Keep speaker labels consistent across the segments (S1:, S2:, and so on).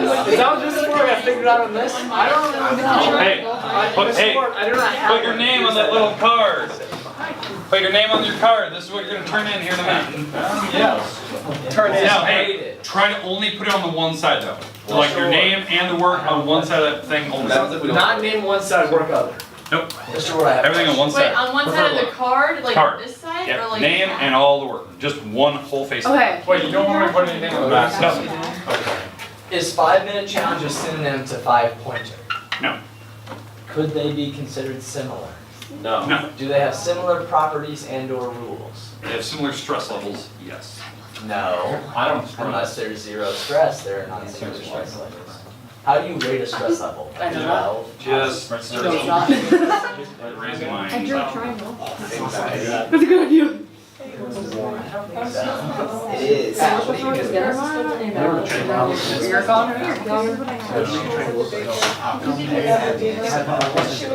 S1: that just the word I figured out on this? I don't know.
S2: Put your name on that little card. Put your name on your card. This is what you're going to turn in here in a minute.
S1: Yeah. Turn in.
S2: Now, hey, try to only put it on the one side though. So like your name and the work on one side of that thing only.
S1: Not name one side, work other.
S2: Nope.
S1: That's what I have.
S2: Everything on one side.
S3: Wait, on one side of the card, like
S2: Card.
S3: this side,
S2: Yep.
S3: or like
S2: Name and all the work. Just one whole face.
S4: Okay.
S5: Wait, you don't want me to put anything on the back?
S2: No.
S1: Is 5-minute challenge a synonym to 5-pointer?
S2: No.
S1: Could they be considered similar?
S5: No.
S2: No.
S1: Do they have similar properties and/or rules?
S2: They have similar stress levels. Yes.
S1: No.
S5: I don't.
S1: Unless there's 0 stress, they're not zero stress levels. How do you rate a stress level?
S4: I don't know.
S2: Just
S4: No, it's not.
S2: raising mine.
S4: I drew a triangle.
S1: Anxiety.
S4: That's a good idea.
S1: It is. What do you consider?
S4: You're gone or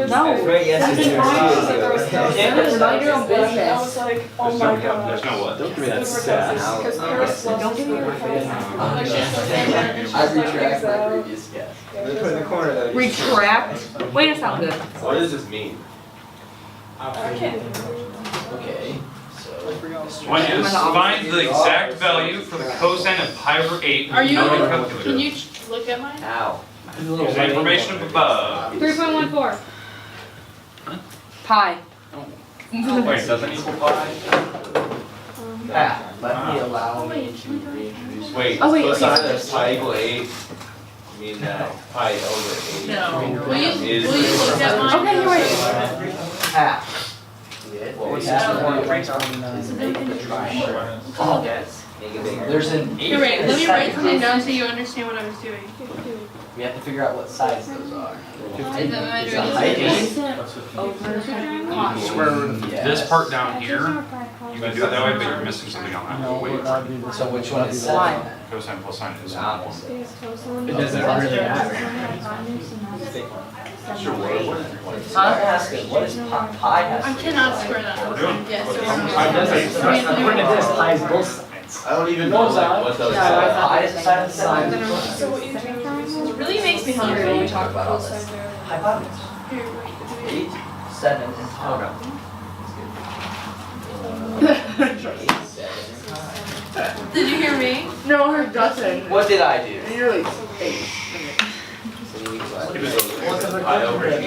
S4: No.
S1: Great, yes,
S4: It's mind your own business.
S2: There's no what?
S1: Don't give me that sad.
S4: Don't give me your face.
S1: I retract my previous guess.
S6: Put in the corner though.
S4: Retract. Wait, it sounds good.
S6: What does this mean?
S1: Okay,
S2: One is find the exact value for the cosine of pi/8
S3: Are you?
S2: using a calculator.
S3: Can you look at mine?
S1: Ow.
S2: Use the information above.
S3: 3.14.
S4: Pi.
S2: Wait, doesn't equal pi?
S1: Let me allow me to reintroduce.
S6: Wait,
S4: Oh, wait,
S6: cosine of pi equal 8. I mean pi over 8.
S3: No. Will you look at mine?
S4: Okay, you're right.
S1: Half. What was that? There's an 8.
S3: Here, wait, let me write something down so you understand what I was doing.
S1: We have to figure out what size those are.
S3: Am I doing
S1: Height
S3: this?
S1: is
S2: Square root of this part down here, you can do it that way, but you're missing something on that. Wait,
S1: So which one is 7?
S2: cosine plus sine is
S1: Opposite.
S6: It doesn't really matter.
S1: I'm asking, what is pi has
S3: I
S1: to be?
S3: cannot square that. Yes.
S1: According to this, pi is both sides.
S6: I don't even know like what those are.
S1: Pi is the side of the side.
S3: It really makes me hungry when we talk about all this.
S1: Hypotenuse. 8, 7, and 10.
S3: Did you hear me?
S4: No, her doesn't.
S1: What did I do?
S4: You're like 8.
S6: Pi over 8.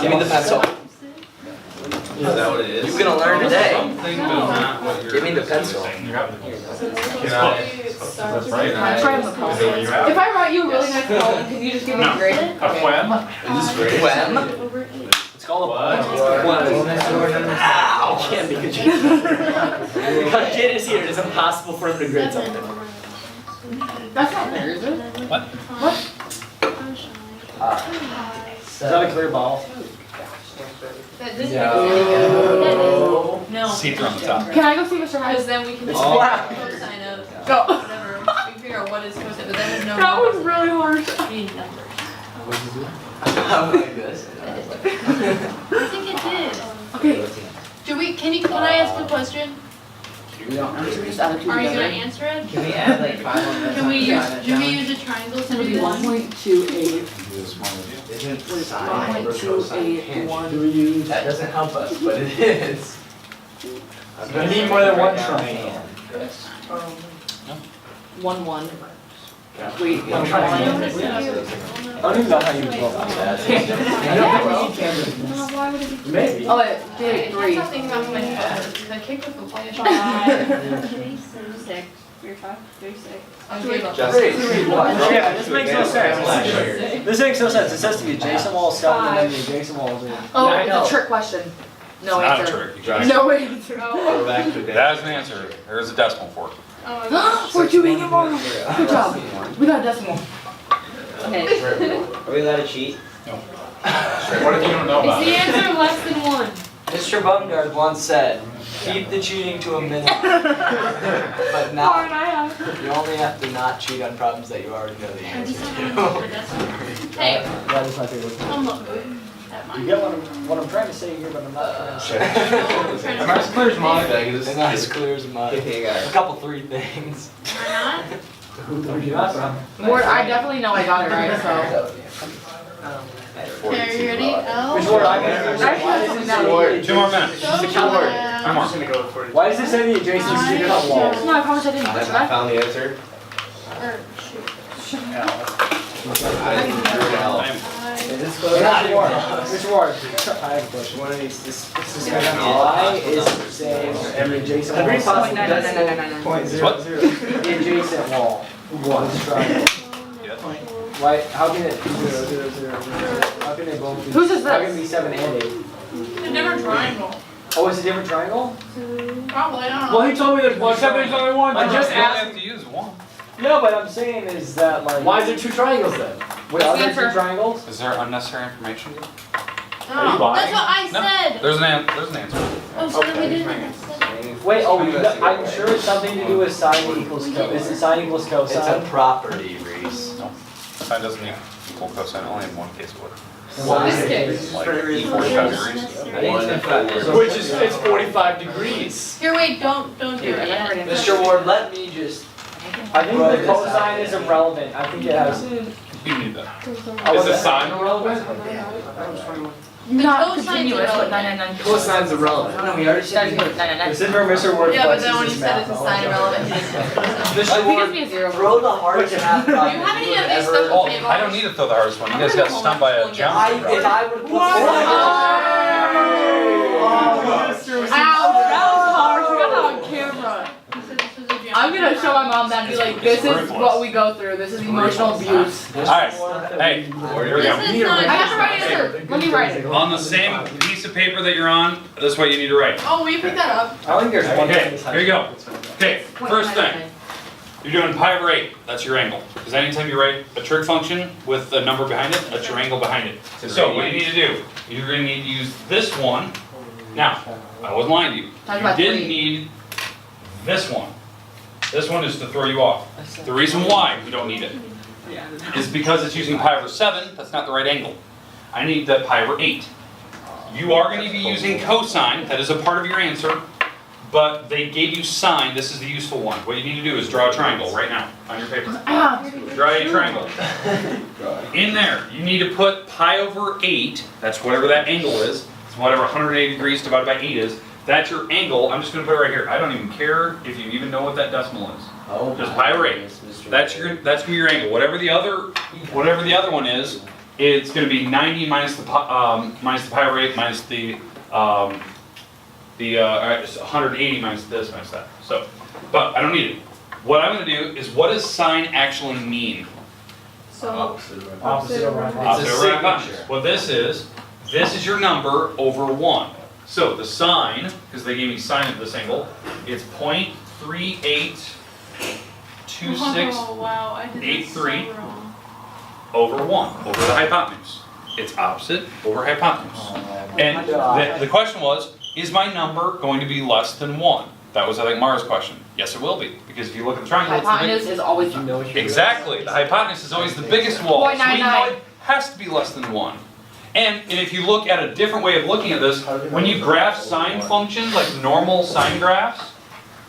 S1: Give me the pencil.
S6: Is that what it is?
S1: You're gonna learn today.
S2: something, but not what you're
S1: Give me the pencil.
S2: saying.
S6: Can I?
S4: Try the poem. If I write you a really nice poem, can you just give me a grade?
S2: A poem?
S6: Is this great?
S1: When?
S5: It's called a
S1: Ow! Can't be good. Because kid is here, it's impossible for him to grade something.
S4: That's not fair, is it?
S5: What? Is that a clear ball?
S3: That doesn't
S1: No.
S3: No.
S2: See-through on the top.
S4: Can I go see Mr.
S3: Because
S4: Hyde?
S3: then we can
S1: It's
S3: just
S1: black.
S3: cosine of
S4: Go.
S3: whatever. We can figure out what is cosine, but then there's no
S4: That was really hard.
S3: we need numbers.
S1: I'm like this.
S3: I think it did.
S4: Okay.
S3: Can I ask a question?
S4: We don't just add the two
S3: Are you gonna
S4: together.
S3: answer it?
S1: Can we add like 5 on this?
S3: Can we use a triangle to
S4: It'll
S3: do
S4: be
S3: this?
S4: 1.28.
S1: Isn't
S4: What is
S1: sine
S4: 1.281?
S1: That doesn't help us, but it is.
S5: We need more than one triangle.
S4: 1, 1. Wait, 1, 1.
S5: I don't even know how you go about that.
S4: Why would it be?
S5: Maybe.
S4: Oh, wait, wait, 3.
S3: That's something about my head. I kicked with the flash.
S7: 6. You're 5, 3, 6.
S5: Yeah, this makes no sense. This makes no sense. It says to be adjacent wall, Scott, and then the adjacent wall is in.
S4: Oh,
S1: I
S4: it's
S1: know.
S4: a trick question. No
S2: Not a
S4: answer.
S2: trick.
S4: No answer.
S6: Go back to that.
S2: That is an answer. There's a decimal for it.
S4: We're doing it more. Good job. We got a decimal.
S7: Okay.
S1: Are we allowed to cheat?
S5: What if you don't know
S3: Is the answer less than 1?
S1: Mr. Bumgard once said, keep the cheating to a minimum. But not, you only have to not cheat on problems that you already know the answer to.
S3: Hey,
S5: That is my favorite.
S3: come look.
S5: You get what I'm trying to say here, but I'm not trying to say.
S2: Am I as clear as mine?
S1: And not as clear as mine. A couple, three things.
S4: Ward, I definitely know I got it right, so.
S3: Okay, are you ready? L.
S5: Which word I got?
S2: Two more minutes.
S3: Go
S2: Two more.
S5: Why does it say the adjacent student on wall?
S4: No, I promise I didn't.
S6: I
S4: Should I?
S6: found the answer.
S3: Or shoot.
S6: I drew an L.
S5: Which word? I have a question.
S6: One of these, this is
S5: Why is it saying the adjacent wall?
S4: Point 9.
S5: The adjacent wall. What? Why? How can it 0, 0, 0, 0? How can they both be?
S4: Whose is
S5: How can it
S4: this?
S5: be 7 and 8?
S3: A different triangle.
S5: Oh, it's a different triangle?
S3: Probably, I don't know.
S5: Well, he told me there's one.
S2: Except there's only one.
S5: I just
S2: You only
S5: asked.
S2: have to use one.
S5: No, but I'm saying is that like.
S8: Why is there 2 triangles then?
S5: Wait, are there
S4: Answer.
S5: 2 triangles?
S2: Is there unnecessary information?
S3: No, that's what I
S2: No.
S3: said.
S2: There's an answer.
S3: Oh, so then we didn't.
S5: Wait, oh, I'm sure it's something to do with sine equals cosine. Is it sine equals
S1: It's a
S5: cosine?
S1: property, Reese.
S2: Sine doesn't equal cosine, only in one case would.
S3: This case.
S2: Like 45 degrees.
S8: Which is, it's 45 degrees.
S3: Here, wait, don't do it yet.
S1: Mr. Ward, let me just.
S5: I think the cosine is irrelevant. I think it has.
S2: You need that.
S8: Is the sine irrelevant?
S4: Not
S3: cosine's
S4: continuous, but
S3: irrelevant.
S4: 9.
S8: Cosine's irrelevant.
S1: No, we already
S4: That's
S1: said.
S4: good. 9.
S5: This is where Mr. Word
S3: Yeah, but
S5: flexes
S3: then when
S5: his
S3: you said
S5: math
S3: it's a
S5: knowledge.
S3: sign irrelevant, he
S1: Mr.
S4: He gives
S1: Ward,
S4: me a 0.
S1: throw the hardest math
S3: Do you
S1: problem
S3: have any of these
S1: ever.
S3: stuff?
S2: Oh, I don't need to throw the hardest one. You guys got stumped by a
S1: If
S2: geometry
S1: I would put.
S4: Ouch, that was hard. We got that on camera. I'm gonna show my mom that and be like, this is what we go through. This is emotional abuse.
S2: Alright, hey, here we go.
S3: This is not.
S4: I have the right answer. Let me write it.
S2: On the same piece of paper that you're on, this is what you need to write.
S3: Oh, will you pick that up?
S5: I think there's one.
S2: Okay, here you go. Okay, first thing. You're doing pi over 8, that's your angle. Because anytime you write a trig function with a number behind it, that's your angle behind it. So what you need to do, you're going to need to use this one. Now, I wasn't lying to you.
S4: Talk
S2: You
S4: about
S2: didn't
S4: 3.
S2: need this one. This one is to throw you off. The reason why we don't need it is because it's using pi over 7, that's not the right angle. I need that pi over 8. You are going to be using cosine, that is a part of your answer, but they gave you sine, this is the useful one. What you need to do is draw a triangle right now on your paper. Draw a triangle. In there, you need to put pi over 8, that's whatever that angle is, it's whatever 180 degrees divided by 8 is, that's your angle. I'm just going to put it right here. I don't even care if you even know what that decimal is.
S1: Oh,
S2: Just pi over 8. That's gonna be your angle. Whatever the other one is, it's going to be 90 minus the pi over 8 minus the 180 minus this minus that. So, but I don't need it. What I'm going to do is, what does sine actually mean?
S3: So,
S5: Opposite over
S1: It's a
S2: Opposite over hypotenuse.
S1: signature.
S2: What this is your number over 1. So the sine, because they gave me sine of this angle, it's 0.3826
S3: oh wow, I did this so
S2: 83.
S3: wrong.
S2: over 1, over the hypotenuse. It's opposite over hypotenuse. And the question was, is my number going to be less than 1? That was, I think, Mara's question. Yes, it will be, because if you look at the triangle, it's the
S4: Hypotenuse is always.
S2: exactly. The hypotenuse is always the biggest wall. So we know
S4: 0.99.
S2: it has to be less than 1. And if you look at a different way of looking at this, when you graph sine functions, like normal sine graphs,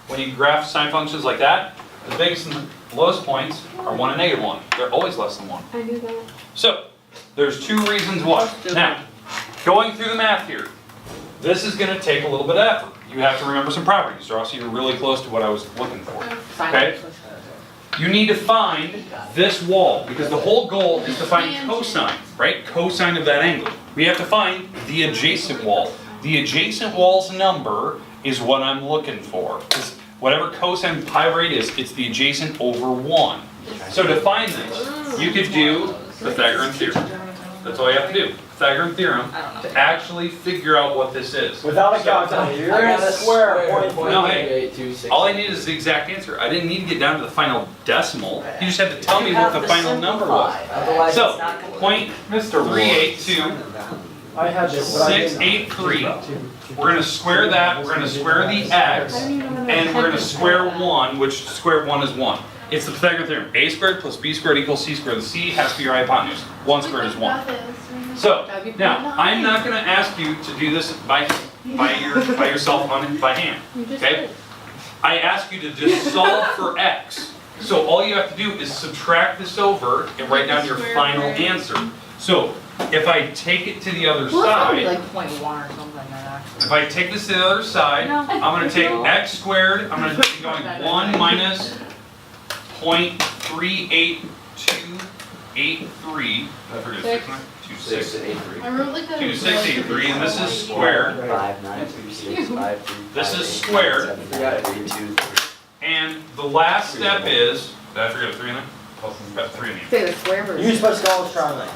S2: when you graph sine functions like that, the biggest and the lowest points are 1 and negative 1. They're always less than 1.
S3: I knew that.
S2: So, there's 2 reasons why. Now, going through the math here, this is going to take a little bit of effort. You have to remember some properties, or else you're really close to what I was looking for. Okay? You need to find this wall, because the whole goal is to find cosine, right? Cosine of that angle. We have to find the adjacent wall. The adjacent wall's number is what I'm looking for. Because whatever cosine pi over 8 is, it's the adjacent over 1. So to find this, you could do Pythagorean theorem. That's all you have to do. Pythagorean theorem to actually figure out what this is.
S5: Without a calculator, you're in a square.
S2: No, hey, all I need is the exact answer. I didn't need to get down to the final decimal. You just had to tell me what the final number was.
S1: Otherwise,
S2: So,
S1: it's not complete.
S2: point
S8: Mr.
S2: 382
S5: I had this, but I didn't.
S2: 683. We're going to square that, we're going to square the x, and we're going to square 1, which square of 1 is 1. It's the Pythagorean theorem. A squared plus b squared equals c squared. The c has to be your hypotenuse. 1 squared is 1. So, now, I'm not gonna ask you to do this by yourself by hand, okay? I ask you to just solve for x. So all you have to do is subtract this over and write down your final answer. So, if I take it to the other side,
S4: Like 0.1 or something like that.
S2: if I take this to the other side, I'm gonna take x squared, I'm gonna be going 1 minus 0.38283. I forget, 2683.
S3: I wrote like a.
S2: 2683, and this is squared.
S1: 5, 9, 2, 6, 5, 3,
S2: This is squared.
S1: 7, 3, 2, 3.
S2: And the last step is, did I forget a 3 in there? Oh, got 3 in there.
S4: Say the square version.
S5: Use what's called triangle.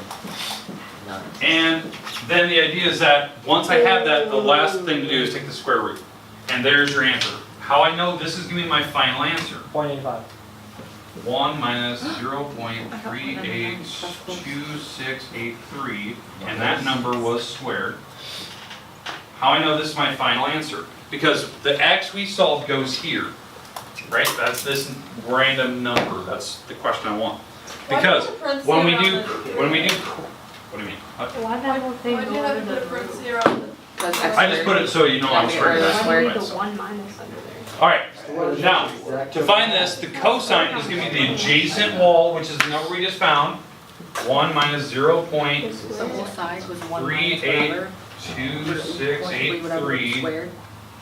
S2: And then the idea is that once I have that, the last thing to do is take the square root. And there's your answer. How I know this is going to be my final answer?
S5: 0.85.
S2: 1 minus 0.382683, and that number was squared. How I know this is my final answer? Because the x we solved goes here, right? That's this random number. That's the question I want. Because when we do, what do you mean?
S7: Why that whole thing
S3: Why do you
S7: go
S3: have to
S7: over
S3: put a
S7: the...
S3: parenthesis around it?
S2: I just put it so you know I'm straight.
S7: Why do you need the 1 minus under there?
S2: All right. Now, to find this, the cosine is going to be the adjacent wall, which is the number we just found. 1 minus 0.382683.
S4: So both sides was 1 minus whatever.
S2: 0.383,
S4: Squared.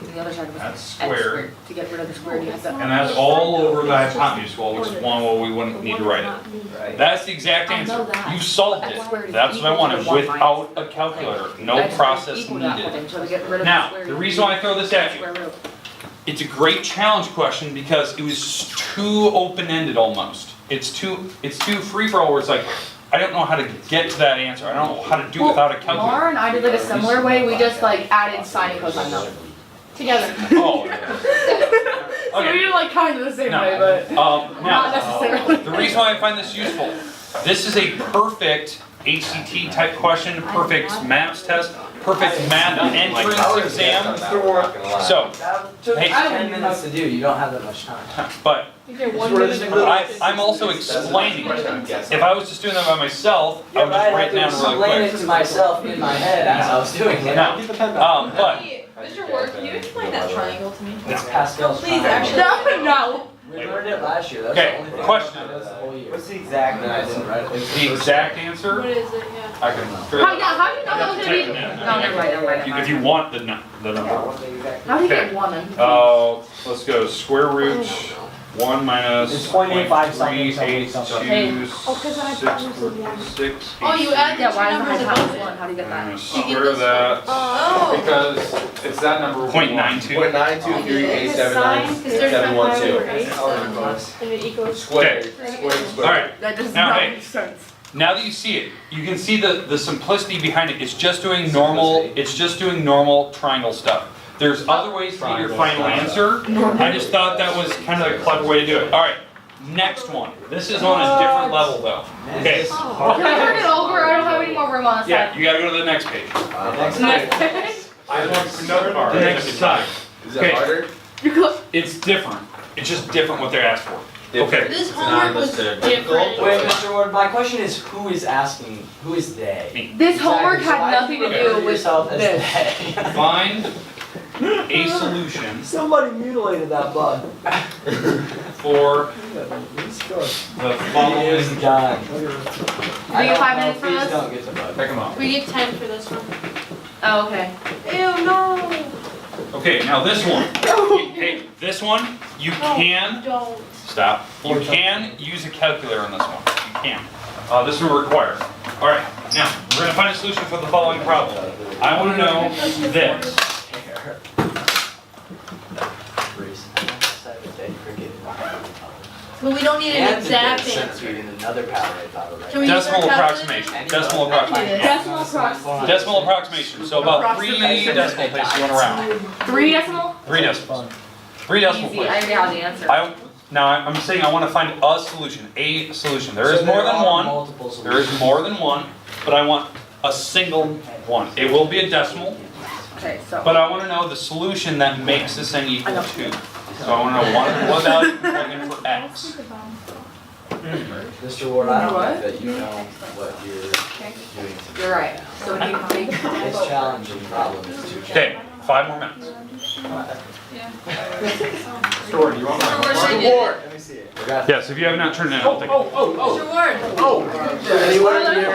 S4: And the other side was
S2: that's
S4: x
S2: squared.
S4: To get rid of the square, you have to.
S2: And that's all over the hypotenuse wall, which is one wall we wouldn't need to write it. That's the exact
S4: I know
S2: answer.
S4: that.
S2: You solved it. That's what I wanted, without a calculator. No process needed. Now, the reason why I throw this at you, it's a great challenge question because it was too open-ended almost. It's too free-for-all where it's like, I don't know how to get to that answer. I don't know how to do it without a calculator.
S4: Laura and I did like a similar way, we just like added sine and cosine now. Together.
S2: Oh,
S4: So we did like kind of the same
S2: No.
S4: way, but not
S2: Now,
S4: necessarily.
S2: the reason why I find this useful, this is a perfect ACT type question, perfect maths test, perfect math entrance exam. So,
S1: That took
S2: Hey.
S1: 10 minutes to do. You don't have that much time.
S2: but I'm also explaining. If I was just doing that by myself, I would just write it down really
S1: explain it
S2: quick.
S1: to myself in my head as I was doing it.
S2: Now,
S5: Get the pen back.
S2: but
S3: Hey, Mr. Ward, can you explain that triangle to me?
S1: It's Pascal's
S3: Please,
S1: triangle.
S3: actually.
S4: No.
S1: We learned it last year. That's
S2: Okay,
S1: the only thing
S2: question.
S1: I know the whole year.
S5: What's the exact
S1: And I didn't write it.
S2: the exact answer,
S3: What is it? Yeah.
S2: I can.
S4: How do you know that was gonna be? No, never mind.
S2: If you want the number.
S4: How do you
S2: Okay.
S4: get one?
S2: Let's go square root 1 minus
S5: It's 0.85 something,
S2: 0.38226.
S3: Oh, you add
S4: Yeah,
S3: the
S4: why
S3: two
S4: is the
S3: numbers
S4: hypotenuse
S3: above
S4: one?
S3: it.
S4: How do you get that?
S2: Square that.
S3: Oh.
S6: Because it's that number.
S2: 0.92.
S6: 0.92387112.
S7: And it equals...
S6: Squared.
S2: All right.
S4: That does
S2: Now,
S4: not
S2: hey.
S4: make sense.
S2: Now that you see it, you can see the simplicity behind it. It's just doing normal. It's just doing normal triangle stuff. There's other ways to get your final answer. I just thought that was kind of a clever way to do it. All right. Next one. This is on a different level though. Okay.
S4: Can I turn it over? I don't have any more room on the
S2: Yeah,
S4: side.
S2: you gotta go to the next page.
S1: Next
S2: I want another part. The next side.
S6: Is that harder?
S4: You're close.
S2: It's different. It's just different what they asked for. Okay.
S3: This homework was different.
S1: Wait, Mr. Ward, my question is who is asking? Who is they?
S4: This homework
S1: Exactly, so
S4: had
S1: why
S4: nothing to
S1: you refer
S4: do with
S1: yourself as
S4: this.
S1: they?
S2: Find a solution
S1: Somebody mutilated that bug.
S2: for the following.
S1: Is God.
S4: Do we get 5 minutes for
S1: Please
S4: this?
S1: don't get the bug.
S2: Pick them up.
S3: We get 10 for this one.
S4: Oh, okay.
S3: Ew, no.
S2: Okay, now this one. Hey, this one, you can,
S3: Don't.
S2: stop. You can use a calculator on this one. You can. This one required. All right, now, we're gonna find a solution for the following problem. I wanna know this.
S3: But we don't need an exact answer.
S1: In another power I thought of
S3: Can we use our
S2: Decimal
S3: calculator?
S2: approximation, decimal approximation.
S4: Decimal approximation.
S2: Decimal approximation, so about 3 decimal places you wanna round.
S4: 3 decimal?
S2: 3 decimals. 3 decimal
S4: Easy. I
S2: places.
S4: already have the answer.
S2: Now, I'm saying I wanna find a solution. There is more than one. There is more than one, but I want a single one. It will be a decimal,
S4: Okay, so.
S2: but I want to know the solution that makes this thing equal to. So I want to know what value you plug in for x.
S1: Mr. Ward, I don't
S4: What?
S1: think that you know what you're doing.
S4: You're right. So we need to
S1: This challenging problem is too
S2: Okay, 5 more minutes.
S8: Story, you want my
S3: Mr.
S8: Ward.
S5: Let me see it.
S2: Yes, if you have not turned it in, I'll take it.
S8: Oh,
S3: Ward.
S5: Anyone here?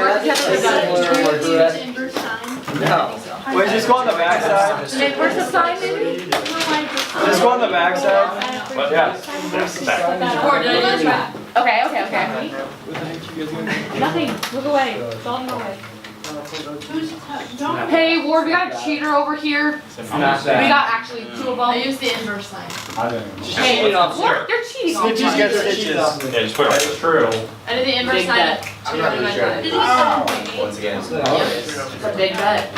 S3: Inverse sine.
S5: No. Wait, just go on the backside.
S4: Where's the sign, maybe?
S5: Just go on the backside.
S2: Yeah. That's back.
S3: Ward, did I do that?
S4: Okay.
S7: Nothing, look away, it's all in the way.
S4: Hey, Ward, we got a cheater over here.
S5: Not
S4: We
S5: bad.
S4: got actually 2 of
S3: I
S4: them.
S3: used the inverse sine.
S4: Hey, Ward, they're cheating on
S5: Snitches
S4: me.
S5: get stitches.
S2: Yeah, just put it right.
S8: True.
S3: I did the inverse
S4: Big
S3: sine.
S4: bet.
S6: I'm not really sure.
S3: Did you say 7.8?
S6: Once again.
S4: It's a big bet.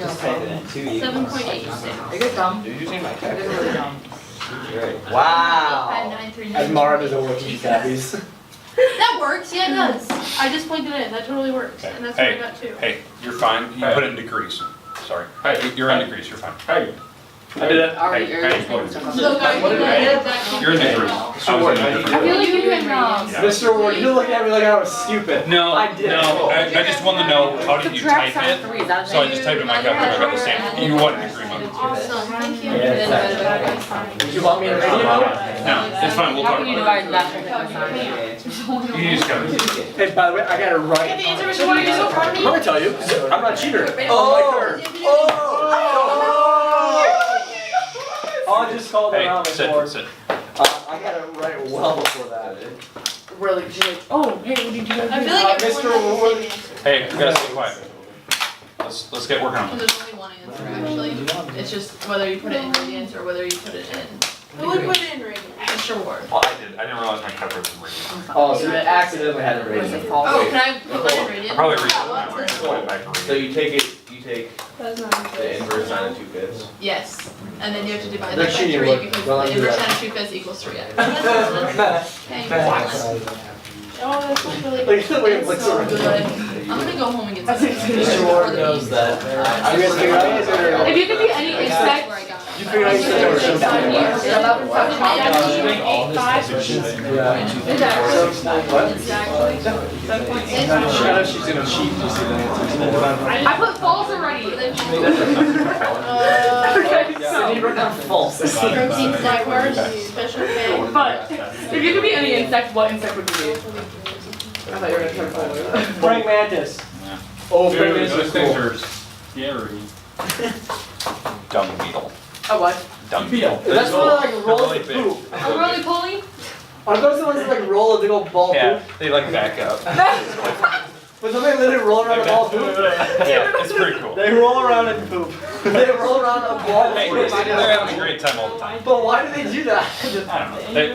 S1: Just type it in.
S3: 7.8.
S4: Are you dumb?
S1: You're using my
S4: You're
S1: calculator.
S4: really dumb.
S1: Wow.
S3: 593.
S5: As Mara doesn't work in cabbies.
S3: That works, yeah, it does. I just plugged it in, that totally works, and that's what I
S2: Hey,
S3: got too.
S2: hey, you're fine. You
S8: Hey.
S2: put it in degrees. Sorry.
S8: Hey.
S2: You're in degrees, you're fine.
S8: Hey. I did it.
S4: Already,
S2: Hey,
S4: you're
S2: hey,
S3: So guys,
S8: What
S3: you
S8: did I-
S3: did exactly.
S2: You're in degrees.
S8: So what, I need
S4: I feel like you can,
S2: Yeah.
S5: Mr. Ward, you look at me like I was stupid.
S2: No,
S5: I did.
S2: no, I just want to know, how did you
S4: subtract
S2: type
S4: sine
S2: it?
S4: of 3, is that a
S2: So I
S4: thing?
S2: just typed in my calculator, I got the same. You want degree month.
S3: Awesome, thank you.
S5: Did you want me to radio?
S2: No, it's fine, we'll
S4: How
S2: talk
S4: can you
S2: about it.
S4: divide that by sine?
S2: You just gotta.
S5: Hey, by the way, I got it right.
S3: Get the answer, Mr. Ward, you're so proud of me.
S5: I'm gonna tell you, 'cause I'm not a cheater. I'll just call them
S2: Hey,
S5: out
S2: sit,
S5: before.
S2: sit.
S5: I got it right well before that.
S4: Really? She's like, oh, hey, what did you guys do?
S3: I feel like
S5: Mr.
S3: everyone
S5: Ward.
S3: has the same answer.
S2: Hey, we gotta stay quiet. Let's get working on
S3: Well,
S2: this.
S3: there's only one answer, actually. It's just whether you put it in radians or whether you put it in.
S9: Who would put it in radians?
S3: Mr. Ward.
S2: Well, I did. I didn't realize my calculator was reading.
S5: Oh, so you accidentally had it
S4: What is
S5: rated.
S4: it called?
S3: Oh, can I put that in radians?
S2: I probably read it
S3: What's
S2: that way.
S3: this?
S2: Put it back to
S6: So
S2: reading.
S6: you take it, you take
S7: That's not
S6: the inverse sine of 2/5.
S3: Yes, and then you have to divide
S5: They're
S3: that by
S5: cheating,
S3: 3
S5: look.
S3: because
S5: Don't
S3: the
S5: do
S3: inverse
S5: that.
S3: sine of 2/5 equals 3x. Thanks.
S9: Oh, that's not really
S5: Like, the way it
S3: It's
S5: looks
S3: so
S5: around.
S3: good. I'm gonna go home and get some.
S1: Mr. Ward knows that.
S5: I guess figure out answer.
S4: If you could be any insect,
S3: Where I got it.
S5: You figure out answer. I know she's gonna cheat to see the answer.
S4: I put false already.
S5: Cindy wrote down false.
S9: protein snack bars, special K.
S4: But if you could be any insect, what insect would you be? I thought you were gonna try to follow it.
S5: Praying mantis. Oh, praying mantis
S8: Those
S5: is
S8: things
S5: cool.
S8: are scary.
S2: Dung beetle.
S4: A what?
S2: Dung beetle.
S5: That's one of like rolls
S2: really
S5: of
S2: big.
S5: poop.
S4: A roly poly?
S5: Are those the ones that like roll a big old ball of
S2: Yeah,
S5: poop?
S2: they like back up.
S5: But somebody literally roll around a ball of poop?
S2: Yeah, it's pretty cool.
S5: They roll around and poop. They roll around a ball of
S2: Hey,
S5: poop.
S2: they're having a great time all the time.
S5: But why do they do that?
S2: I don't know. They,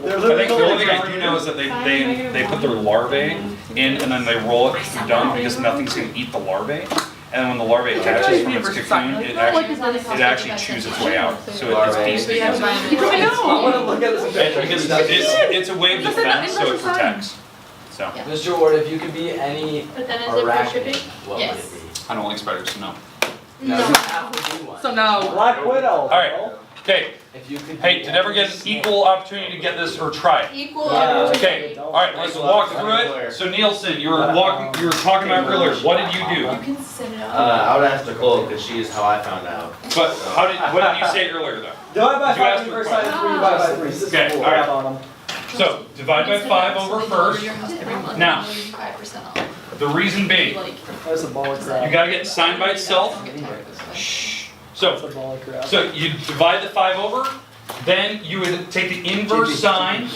S5: They're
S2: I think
S5: literally
S2: the only thing I
S5: going
S2: do know is that they put their larvae in and then they roll it through dung because nothing's gonna eat the larvae. And when the larvae attaches from its cocoon, it actually chews its way out. So it's feasting.
S3: But you have to buy them.
S4: I
S5: I want to
S4: know.
S5: look at this
S2: Because it's a way of defense, so it protects. So,
S1: Mr. Ward, if you could be any
S3: But then is it for
S1: arachnid,
S3: shipping?
S1: what would
S3: Yes.
S1: it be?
S2: I don't like spiders, so no.
S1: No, you have to be one.
S4: So no.
S5: Black Widow.
S2: Alright. Okay,
S1: If you could
S2: hey,
S1: be
S2: to never
S1: any
S2: get an equal opportunity to get this or try it.
S3: Equal
S5: Yeah.
S3: opportunity.
S2: Okay, alright, let's walk through it. So Nielsen, you were talking about earlier, what did you do?
S3: You can set it up.
S6: I would ask Nicole, because she is how I found out.
S2: But what did you say earlier though?
S5: Divide by
S2: Did you ask
S5: 5
S2: for
S5: first
S2: a
S5: side of 3 divide by 3. This is
S2: Okay,
S5: cool.
S2: alright.
S5: On them.
S2: So, divide by 5 over first. Now.
S3: 5% off.
S2: The reason being,
S3: Like,
S5: That's a ball of crap.
S2: you gotta get sine by itself.
S5: That's
S2: So,
S5: a ball of crap.
S2: you divide the 5 over, then you would take the inverse sine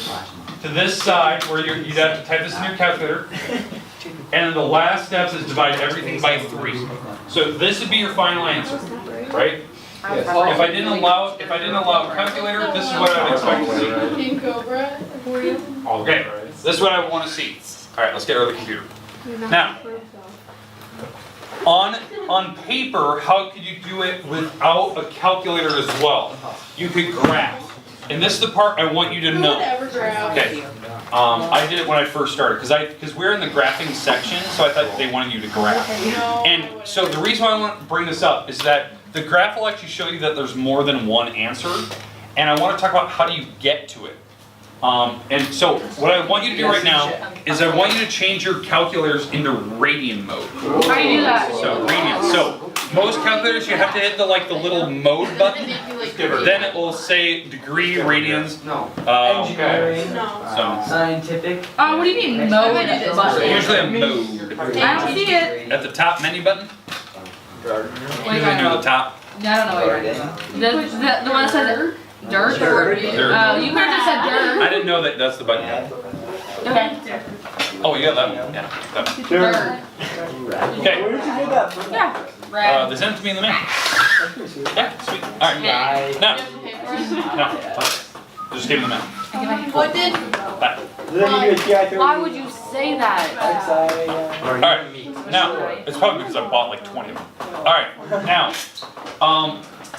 S2: to this side where you'd have to type this in your calculator. And then the last steps is divide everything by 3. So this would be your final answer, right? If I didn't allow a calculator, this is what I would expect to see.
S9: King Cobra for you.
S2: Okay, this is what I want to see. All right, let's get rid of the computer. Now, on paper, how could you do it without a calculator as well? You could graph. And this is the part I want you to
S9: Who would
S2: know.
S9: ever grab?
S2: Okay. I did it when I first started because we're in the graphing section, so I thought they wanted you to graph.
S9: No.
S2: And so the reason why I want to bring this up is that the graph will actually show you that there's more than one answer, and I want to talk about how do you get to it. And so what I want you to do right now is I want you to change your calculators into radian mode.
S4: How do you do that?
S2: So radian. So most calculators you have to hit the little mode button. Then it will say degree radians.
S1: No.
S5: Engineering.
S2: So
S1: Scientific.
S4: What do you mean mode?
S2: usually a mode.
S4: I don't see it.
S2: At the top menu button. Usually near the top.
S4: Yeah, I don't know what you're doing. The one that says dirt?
S2: Dirt.
S4: You could have just said dirt.
S2: I didn't know that that's the button.
S4: Okay.
S2: Oh, you got that one? Yeah. That one.
S4: Dirt.
S2: Okay.
S5: Where did you get that from?
S4: Yeah. Red.
S2: They sent it to me in the mail.
S5: That's pretty sweet.
S2: Yeah, sweet. Alright. Now. No. Just came in the mail.
S9: What did?
S2: Back.
S5: Then you get a TI-30.
S4: Why would you say that?
S5: Exciting.
S2: Alright. Now, it's probably because I bought like 20 of them. Alright. Now.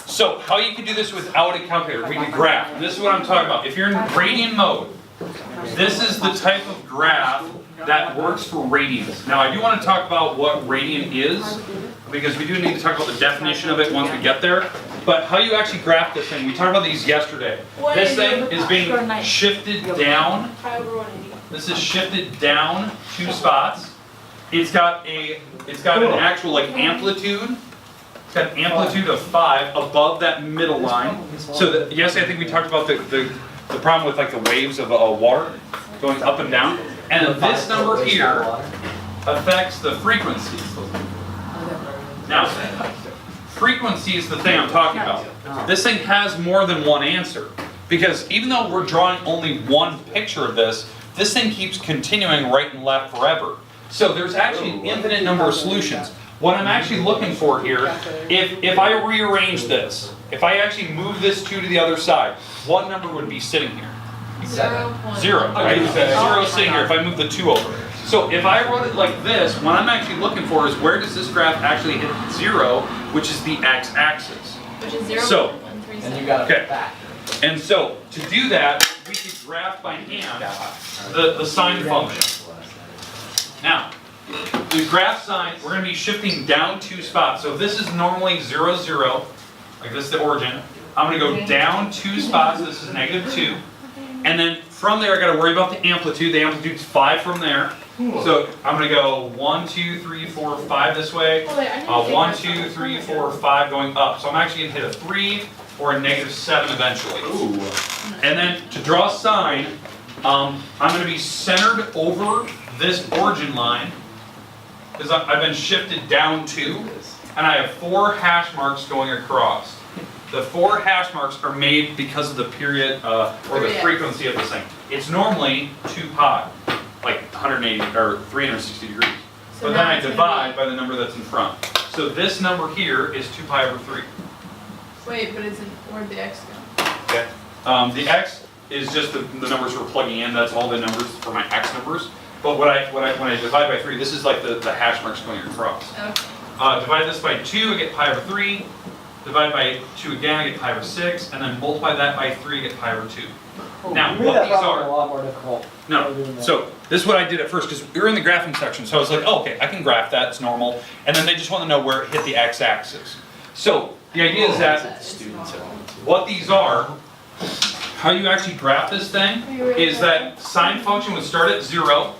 S2: So how you can do this without a calculator? We can graph. And this is what I'm talking about. If you're in radian mode, this is the type of graph that works for radians. Now I do want to talk about what radian is, because we do need to talk about the definition of it once we get there. But how you actually graph this thing, we talked about these yesterday. This thing is being shifted down. This is shifted down 2 spots. It's got an actual like amplitude. It's got an amplitude of 5 above that middle line. So that, yesterday I think we talked about the problem with like the waves of water going up and down. And this number here affects the frequency. Now, frequency is the thing I'm talking about. This thing has more than one answer. Because even though we're drawing only one picture of this thing keeps continuing right and left forever. So there's actually an infinite number of solutions. What I'm actually looking for here, if I rearrange this, if I actually move this 2 to the other side, what number would be sitting here? 0, right? 0 sitting here if I move the 2 over. So if I wrote it like this, what I'm actually looking for is where does this graph actually hit 0, which is the x-axis.
S3: Which is 0,
S2: So,
S3: 1, 3, 7.
S1: And you got
S2: Okay.
S1: it back.
S2: And so to do that, we could graph by hand the sine function. Now, the graph sign, we're going to be shifting down 2 spots. So if this is normally 0, 0, like this is the origin, I'm going to go down 2 spots, this is -2. And then from there I got to worry about the amplitude. The amplitude's 5 from there. So I'm going to go 1, 2, 3, 4, 5 this way. 1, 2, 3, 4, 5 going up. So I'm actually going to hit a 3 or a -7 eventually. Ooh. And then to draw a sine, I'm going to be centered over this origin line, because I've been shifted down 2, and I have 4 hash marks going across. The 4 hash marks are made because of the period or the frequency of this thing. It's normally 2 pi, like 180 or 360 degrees.
S3: So
S2: But then
S3: now
S2: I
S3: it's gonna
S2: divide
S3: be-
S2: by the number that's in front. So this number here is 2 pi over 3.
S3: Wait, but it's in, where'd the X go?
S2: Okay. The x is just the numbers we're plugging in. That's all the numbers for my x numbers. But when I divide by 3, this is like the hash marks going across.
S3: Okay.
S2: Divide this by 2, I get pi over 3. Divide by 2 again, I get pi over 6. And then multiply that by 3, I get pi over 2. Now,
S5: You made
S2: what
S5: that
S2: these
S5: problem
S2: are...
S5: a lot more difficult.
S2: No, so this is what I did at first, because we were in the graphing section. So I was like, oh, okay, I can graph that, it's normal. And then they just want to know where it hit the x-axis. So the idea is that what these are, how you actually graph this thing, is that sine function would start at 0,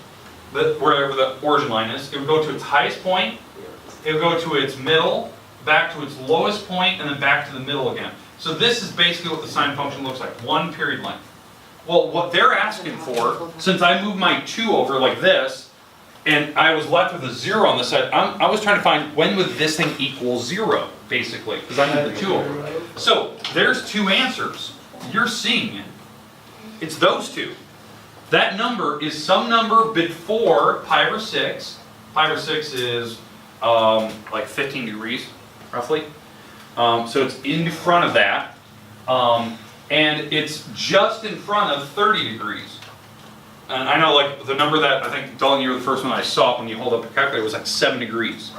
S2: wherever the origin line is. It would go to its highest point, it would go to its middle, back to its lowest point, and then back to the middle again. So this is basically what the sine function looks like, one period length. Well, what they're asking for, since I moved my 2 over like this, and I was left with a 0 on the side, I was trying to find when would this thing equal 0, basically, because I moved the 2 over. So there's 2 answers. You're seeing it. It's those 2. That number is some number before pi over 6. Pi over 6 is like 15 degrees, roughly. So it's in front of that. And it's just in front of 30 degrees. And I know like the number that I think, Dalton, you were the first one I saw when you hold up your calculator was like 7 degrees.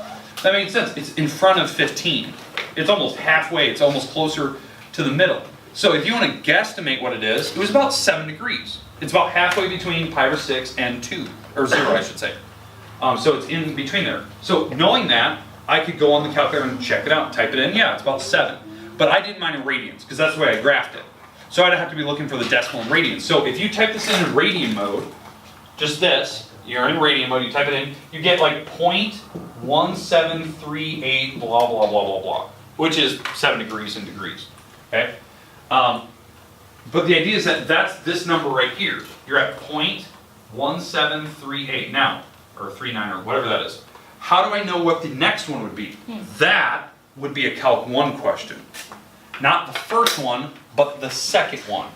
S2: That makes sense. It's in front of 15. It's almost halfway. It's almost closer to the middle. So if you want to guesstimate what it is, it was about 7 degrees. It's about halfway between pi over 6 and 2, or 0 I should say. So it's in between there. So knowing that, I could go on the calculator and check it out, type it in. Yeah, it's about 7. But I did mine in radians, because that's the way I graphed it. So I'd have to be looking for the decimal in radians. So if you type this in radian mode, just this, you're in radian mode, you type it in, you get like 0.1738 blah, blah, blah, blah, blah, which is 7 degrees in degrees, okay? But the idea is that that's this number right here. You're at 0.1738 now, or 39 or whatever that is. How do I know what the next one would be? That would be a Calc 1 question. Not the first one, but the second one.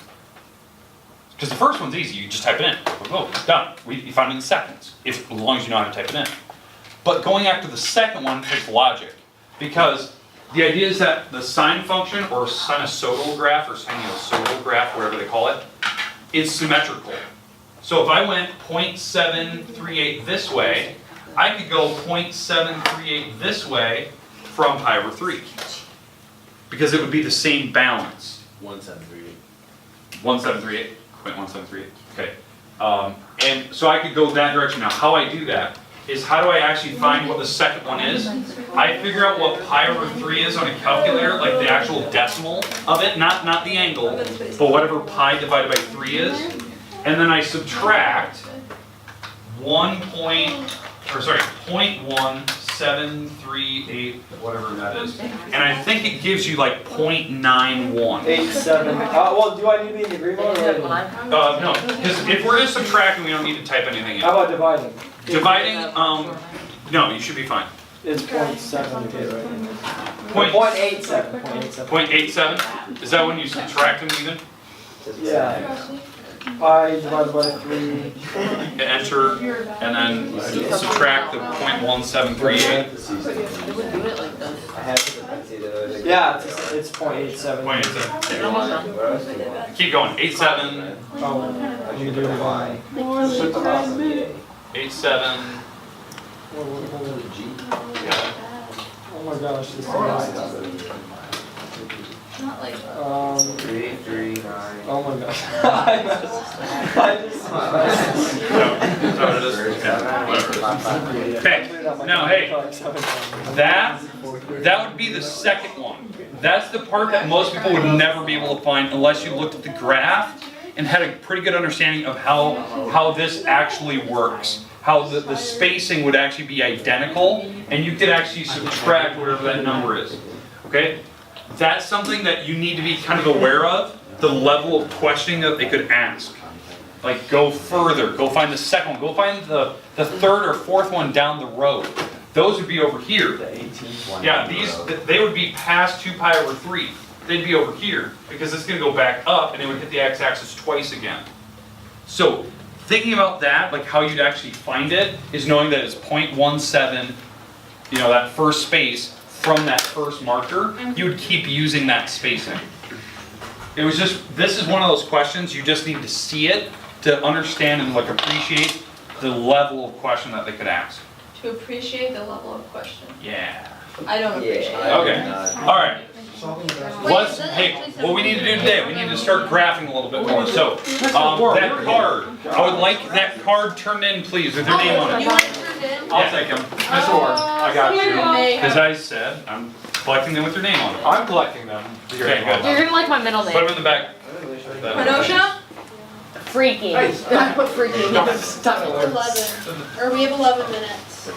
S2: Because the first one's easy, you just type it in. Oh, it's done. You find it in seconds, as long as you know how to type it in. But going after the second one takes logic. Because the idea is that the sine function, or sinusoidal graph, or sinusoidal graph, whatever they call it, is symmetrical. So if I went 0.738 this way, I could go 0.738 this way from pi over 3. Because it would be the same balance.
S6: 1738.
S2: 1738, 0.1738, okay. And so I could go that direction. Now how I do that is, how do I actually find what the second one is? I figure out what pi over 3 is on a calculator, like the actual decimal of it, not the angle, but whatever pi divided by 3 is. And then I subtract 0.1738, whatever that is. And I think it gives you like 0.91.
S5: 87. Well, do I need to be in the green mode or radian?
S2: No, because if we're just subtracting, we don't need to type anything in.
S5: How about dividing?
S2: Dividing, no, you should be fine.
S5: It's 0.7, right?
S2: Point-
S5: 0.87. 0.87.
S2: 0.87, is that when you subtract them even?
S5: Yeah. Pi divided by 3.
S2: Enter, and then subtract the 0.1738.
S5: Yeah, it's 0.87.
S2: 0.87. Keep going, 87,
S5: Oh, you can do it by.
S2: 87.
S5: Oh my gosh, this is
S3: Not like.
S6: 339.
S5: Oh my gosh. I just.
S2: Okay, now hey, that would be the second one. That's the part that most people would never be able to find unless you looked at the graph and had a pretty good understanding of how this actually works. How the spacing would actually be identical, and you could actually subtract whatever that number is. Okay? That's something that you need to be kind of aware of, the level of questioning that they could ask. Like, go further, go find the second one, go find the third or fourth one down the road. Those would be over here. Yeah, they would be past 2 pi over 3. They'd be over here, because it's going to go back up, and it would hit the x-axis twice again. So, thinking about that, like how you'd actually find it, is knowing that it's 0.17, that first space from that first marker, you would keep using that spacing. It was just, this is one of those questions, you just need to see it to understand and like appreciate the level of question that they could ask.
S3: To appreciate the level of question.
S2: Yeah.
S3: I don't appreciate it.
S2: Okay, all right. Hey, what we need to do today, we need to start graphing a little bit more. So, that card, I would like that card turned in, please, with your name on
S3: You
S2: it.
S3: want it turned in?
S2: I'll take them. Mr. Ward, I got you. As I said, I'm collecting them with your name on it.
S8: I'm collecting them.
S2: Okay, good.
S4: You're gonna like my middle
S2: Put them
S4: name.
S2: in the back.
S3: Kenosha?
S4: Freaky. I put freaky.
S9: It's 11, or we have 11 minutes.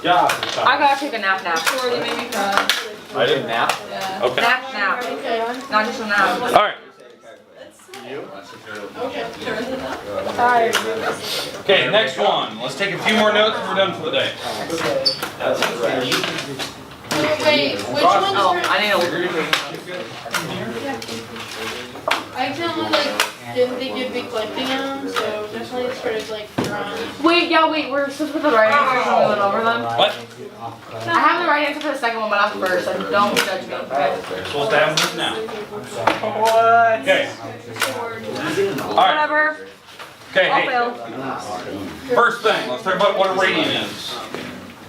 S8: Yeah.
S4: I gotta take a nap now.
S3: Or you made me cry.
S8: I didn't nap.
S3: Yeah.
S2: Okay.
S4: Nap.
S9: Okay.
S4: Not just a nap.
S2: All right.
S9: Okay.
S4: Sorry.
S2: Okay, next one. Let's take a few more notes and we're done for the day.
S9: Wait, which
S4: Oh,
S9: one's
S4: I need a.
S9: I accidentally didn't think you'd be collecting them, so definitely started drawing.
S4: Wait, we're supposed to put the right answers when we went over them.
S2: What?
S4: I have the right answer for the second one, but not the first, so don't judge me. Okay?
S2: You're supposed to have them now.
S5: What?
S2: Okay. All right.
S4: Whatever.
S2: Okay,
S4: I'll
S2: hey.
S4: fail.
S2: First thing, let's talk about what a radian is.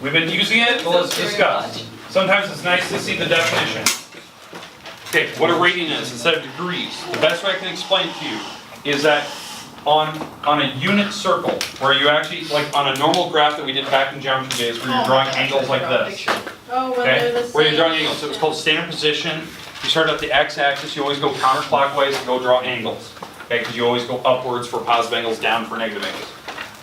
S2: We've been using it, but let's discuss. Sometimes it's nice to see the definition. Okay, what a radian is instead of degrees. The best way I can explain it to you is that on a unit circle, where you actually, like on a normal graph that we did back in geometry days, where you're drawing angles like this.
S9: Oh, when
S2: Okay?
S9: they're the
S2: Where you're
S9: same.
S2: drawing angles. So it's called standard position. you start at the x-axis, you always go counterclockwise and go draw angles. Okay, because you always go upwards for positive angles, down for negative angles.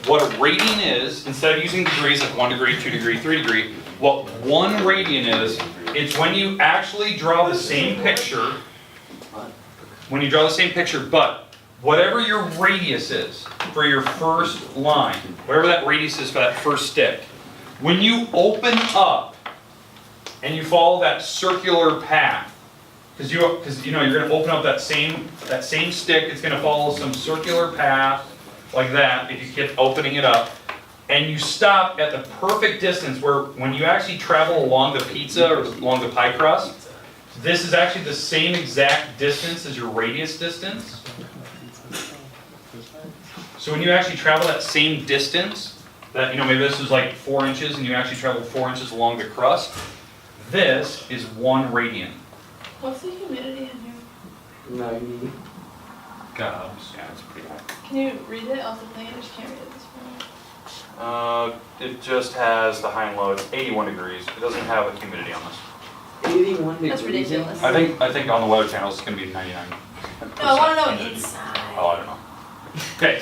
S2: What a radian is, instead of using degrees like 1 degree, 2 degree, 3 degree, what 1 radian is, it's when you actually draw the same picture. When you draw the same picture, but whatever your radius is for your first line, whatever that radius is for that first stick, when you open up and you follow that circular path, because you know you're going to open up that same stick, it's going to follow some circular path like that if you keep opening it up, and you stop at the perfect distance where when you actually travel along the pizza or along the pie crust, this is actually the same exact distance as your radius distance. So when you actually travel that same distance, that, you know, maybe this is like 4 inches and you actually travel 4 inches along the crust, this is 1 radian.
S9: What's the humidity in here?
S1: 90.
S2: God, yeah, it's pretty high.
S9: Can you read it off the thing? I just can't read it this point.
S2: It just has the high and low. It's 81 degrees. It doesn't have a humidity on this.
S1: 81 degrees.
S3: That's ridiculous.
S2: I think on the weather channel it's going to be 99.
S9: No, I want to know inside.
S2: Oh, I don't know. Okay.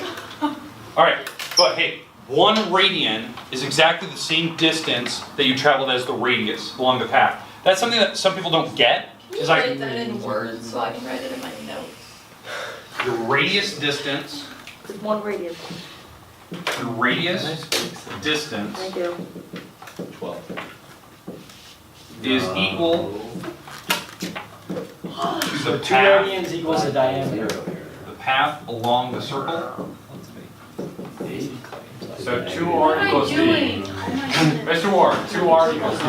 S2: All right. But hey, 1 radian is exactly the same distance that you traveled as the radius along the path. That's something that some people don't get.
S9: Can
S2: Is
S9: you
S2: like
S9: write that in words so I can write it in my notes?
S2: your radius distance.
S7: 1 radian.
S2: Your radius distance
S7: Thank you.
S1: 12.
S2: is equal to
S5: So
S2: the
S5: 2
S2: path,
S5: radians equals the diameter.
S2: the path along the circle.
S8: So 2R
S9: What am I
S8: equals D.
S9: doing? Oh my goodness.
S8: Mr. Ward, 2R equals D.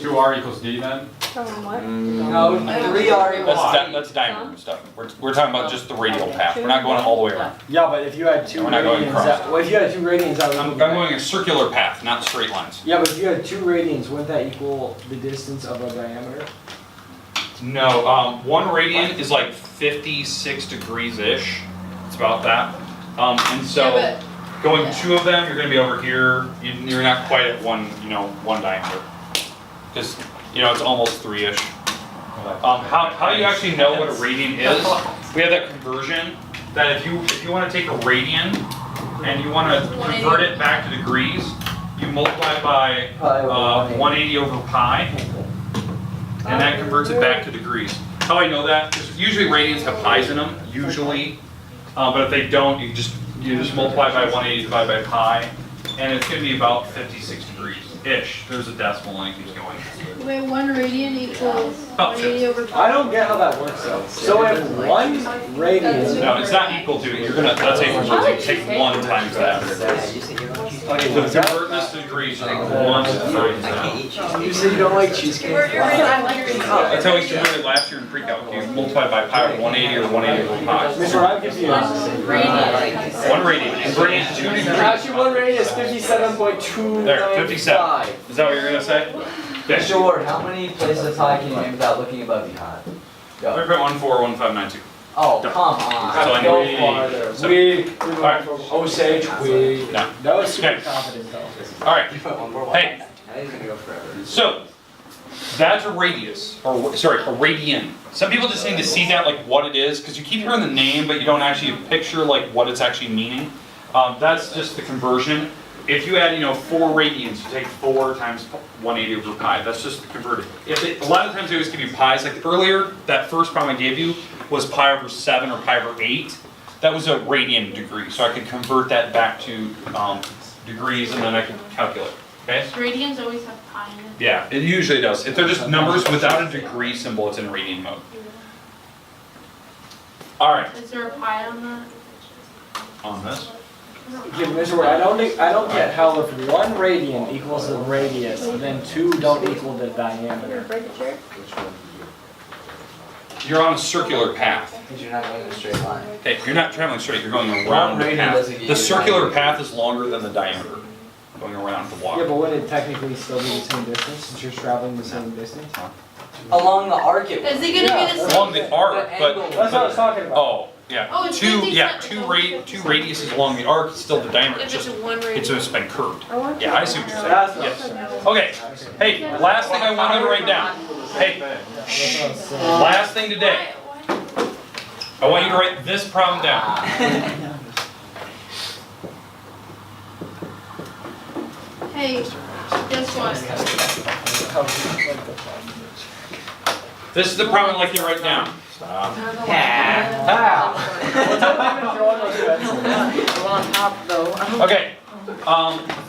S8: 2R equals D then?
S7: Tell them what?
S1: No, 3R equals
S2: That's diameter stuff. We're talking about just the radial path. We're not going all the way around.
S5: Yeah, but if you had 2
S2: We're not going
S5: radians,
S2: across.
S5: well, if you had 2 radians, that would
S2: I'm
S5: equal
S2: going a circular path, not straight lines.
S5: Yeah, but if you had 2 radians, wouldn't that equal the distance of a diameter?
S2: No, 1 radian is like 56 degrees-ish. It's about that. And so
S9: Yeah,
S2: going 2 of them, you're going to be over here. You're not quite at 1 diameter. Because, it's almost 3-ish. How you actually know what a radian is? We have that conversion that if you want to take a radian and you want to convert it back to degrees, you multiply by 180 over pi, and that converts it back to degrees. How I know that? Because usually radians have pi's in them, usually, but if they don't, you just multiply by 180 divided by pi, and it's going to be about 56 degrees-ish. There's a decimal and it keeps going.
S9: Wait, 1 radian equals
S2: About
S9: 180 over pi.
S5: I don't get how that works though. So if 1 radian.
S2: No, it's not equal to, that's how you convert it. You take 1 times that.
S5: Okay,
S2: So to convert this to degrees, you take 1 times that.
S5: You said you don't like cheesecake?
S2: That's how we used to do it last year in pre-calc. You multiply by pi with 180 or 180 over pi.
S5: Mr. I'm confused.
S2: 1 radian. Converting it to degrees.
S5: Actually, 1 radian is 57.295.
S2: There, 57. Is that what you're gonna say? Okay.
S1: Mr. Ward, how many places of pi can you name without looking above you? Go.
S2: 3.141592.
S1: Oh,
S2: Done.
S1: come
S2: That's all I
S1: on.
S2: know.
S5: Go farther.
S2: So-
S5: We.
S2: Alright.
S5: Osage, we.
S2: No.
S5: That was super
S2: Okay.
S5: confident though.
S2: Alright,
S1: 3.141.
S2: hey,
S1: That is gonna go forever.
S2: so that's a radius, or a radian. Some people just need to see that like what it is, because you keep hearing the name, but you don't actually picture like what it's actually meaning. That's just the conversion. If you add, 4 radians, you take 4 times 180 over pi. That's just converted. A lot of times they always give you pi's. Like earlier, that first problem I gave you was pi over 7 or pi over 8. That was a radian degree, so I could convert that back to degrees, and then I could calculate. Okay?
S9: Radians always have pi in it.
S2: Yeah, it usually does. If they're just numbers without a degree symbol, it's in radian mode. All right,
S9: Is there a pi on that?
S2: on this.
S5: Okay, Mr. Ward, I don't get how if 1 radian equals the radius, and then 2 don't equal the diameter.
S7: Break a chair?
S2: You're on a circular path.
S1: Because you're not going in a straight line.
S2: Okay, you're not traveling straight, you're going around the
S1: Radian
S2: path.
S1: doesn't give
S2: The
S1: you
S2: circular
S1: diameter.
S2: path is longer than the diameter, going around the
S5: Yeah,
S2: water.
S5: but wouldn't it technically still be the same distance since you're traveling the same distance?
S1: Along the arc it
S9: Is it gonna
S5: Yeah,
S9: be the same?
S2: Along the arc, but,
S5: That's what I was talking about.
S2: oh, Yeah,
S9: Oh, it's
S2: two
S9: 50
S2: two radiuses along the arc, it's still the diameter,
S9: If
S2: it's
S9: it's
S2: just,
S9: a one radius.
S2: it's just been curved. Yeah, I see what you're saying,
S5: That's what
S2: yes. Okay, hey, last thing I want you to write down. Hey, last thing today. I want you to write this problem down.
S9: Hey, guess what?
S2: This is the problem I'd like you to write down. Stop. Okay,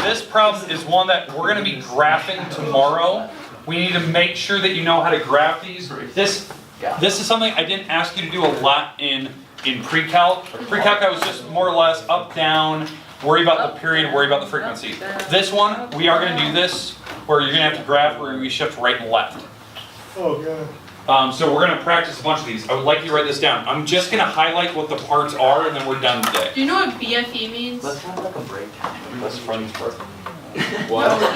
S2: this problem is one that we're going to be graphing tomorrow. We need to make sure that you know how to graph these. This is something I didn't ask you to do a lot in pre-calc. Pre-calc I was just more or less up, down, worry about the period, worry about the frequency. This one, we are going to do this where you're going to have to graph where we shift right and left.
S5: Oh, God.
S2: So we're going to practice a bunch of these. I would like you to write this down. I'm just going to highlight what the parts are and then we're done today.
S9: Do you know what BFE means?
S1: Let's have like a breakdown. Let's run this part.
S9: No,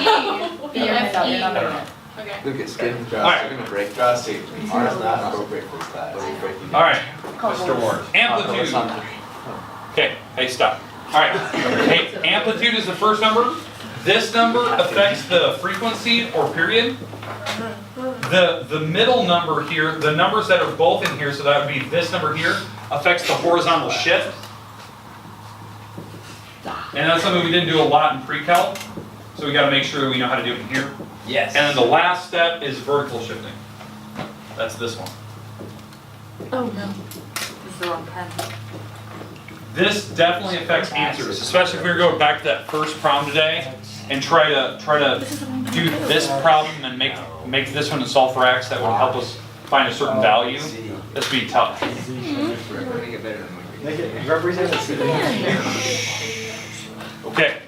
S9: E. BFE. Okay.
S1: Lucas, get in the
S2: Alright.
S1: We're gonna break.
S6: Trust me, ours not appropriate for this class.
S2: Alright, Mr. Ward. Amplitude. Okay, hey, stop. Alright, hey, amplitude is the first number. This number affects the frequency or period. The middle number here, the numbers that are both in here, so that would be this number here, affects the horizontal shift. And that's something we didn't do a lot in pre-calc, so we got to make sure we know how to do it in here.
S1: Yes.
S2: And then the last step is vertical shifting. That's this one.
S4: Oh no. This is the wrong pen.
S2: This definitely affects answers, especially if we were going back to that first problem today and try to do this problem and make this one and solve for x that would help us find a certain value. This would be tough.
S5: Make it represent
S2: Okay.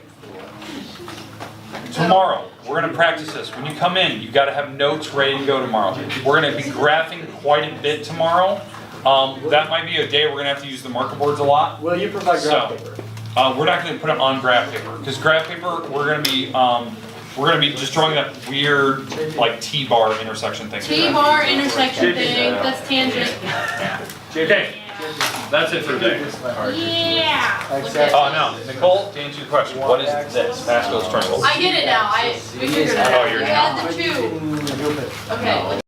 S2: Tomorrow, we're going to practice this. When you come in, you've got to have notes ready to go tomorrow. We're going to be graphing quite a bit tomorrow. That might be a day we're going to have to use the marker boards a lot.
S5: Will you provide graph paper?
S2: We're not going to put it on graph paper because graph paper we're going to be just drawing that weird like T-bar intersection thing.
S9: T-bar intersection thing, that's tangent.
S2: Okay, that's it for today.
S9: Yeah.
S2: Oh no, Nicole, to answer your question, what is this? Pascal's triangle.
S9: I get it now. We figured it out.
S2: Oh, you're
S9: You
S2: now.
S9: add the two. Okay.